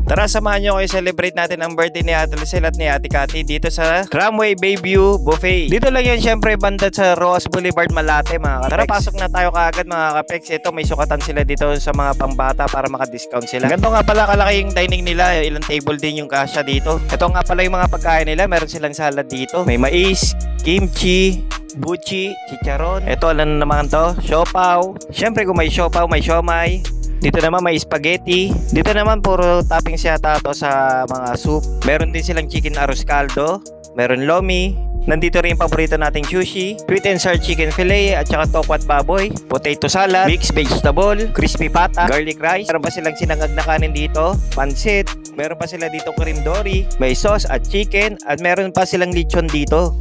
Tara, samahan nyo kayo celebrate natin ang birthday ni Ate Lucel at ni Ate Cathy dito sa Tramway Bayview Buffet. Dito lang yan syempre banda sa Roas Boulevard, Malate mga kapex. Tara, pasok na tayo kaagad mga kapex. Ito may sukatan sila dito sa mga pangbata para maka-discount sila. Ganito nga pala kalaki yung dining nila. Ilang table din yung kasya dito. Ito nga pala yung mga pagkain nila. Meron silang salad dito. May mais, kimchi, buchi, chicharon. Ito, alam na naman to, siopaw. Syempre kung may siopaw, may siomay. Dito naman may spaghetti. Dito naman puro toppings yata to sa mga soup. Meron din silang chicken arroz caldo. Meron lomi. Nandito rin yung paborito nating sushi, sweet and sour chicken fillet at saka tokwat baboy, potato salad, mixed vegetable, crispy pata, garlic rice. Meron pa silang sinangag na kanin dito, pansit. Meron pa sila dito cream dory, may sauce at chicken at meron pa silang lechon dito.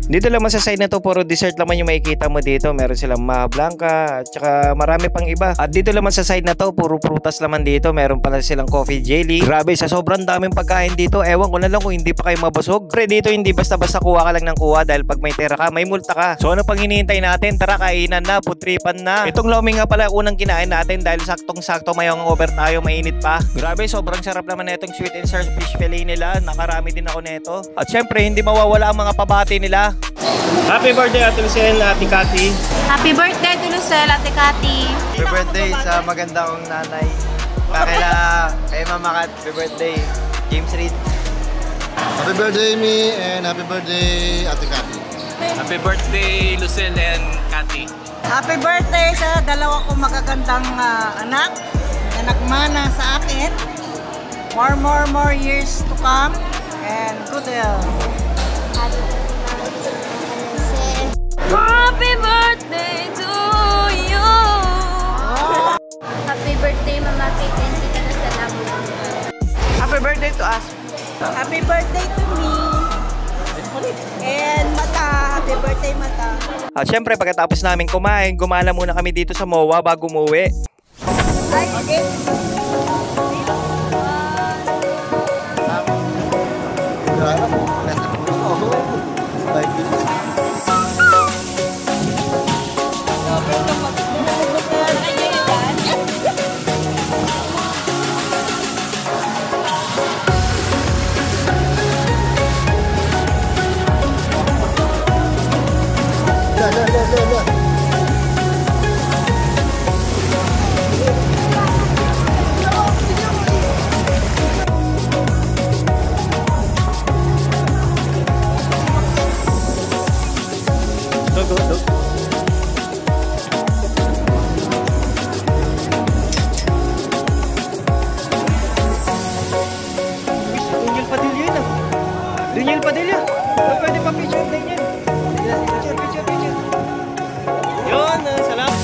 Dito naman sa side na to, puro dessert naman yung makikita mo dito. Meron silang maha blanca at saka marami pang iba. At dito naman sa side na to, puro prutas naman dito. Meron pala silang coffee jelly. Grabe, sa sobrang daming pagkain dito. Ewan ko na lang kung hindi pa kayo mabusog. Pre, dito hindi basta-basta kuha ka lang ng kuha dahil pag may tira ka, may multa ka. So ano pang hinihintay natin? Tara, kainan na, putripan na. Itong lomi nga pala unang kinain natin dahil saktong-sakto may hangover tayo, mainit pa. Grabe, sobrang sarap naman na itong sweet and sour fish fillet nila. Nakarami din ako nito. At syempre, hindi mawawala ang mga pabati nila. Happy birthday Ate Lucel, Ate Cathy. Happy birthday to Lucel, Ate Cathy. Happy birthday sa maganda kong nanay. Kakila kay Mama Kat, happy birthday. James Reed. Happy birthday me and happy birthday Ate Cathy. Happy birthday Lucel and Cathy. Happy birthday sa dalawa kong magagandang anak na nagmana sa akin. More years to come and good health. Happy birthday to you! Happy birthday, Mama Kate and Tita Lucel. Happy birthday to us. Happy birthday to me. And Mata. Happy birthday, Mata. At syempre, pagkatapos namin kumain, gumala muna kami dito sa MOA bago umuwi. Okay. Daniel Padilla. Pwede pa picture din yan. Picture. Yun, salamat.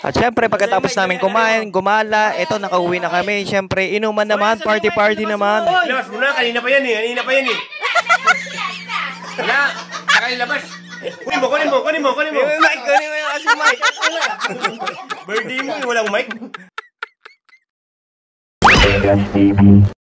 At syempre, pagkatapos namin kumain, gumala, eto, nakauwi na kami. Syempre, inuman naman, party naman. Labas muna, kanina pa yan eh. Wala, saka ilabas. Kunin mo. Kunin mo kasi mic. Birthday mo, walang mic.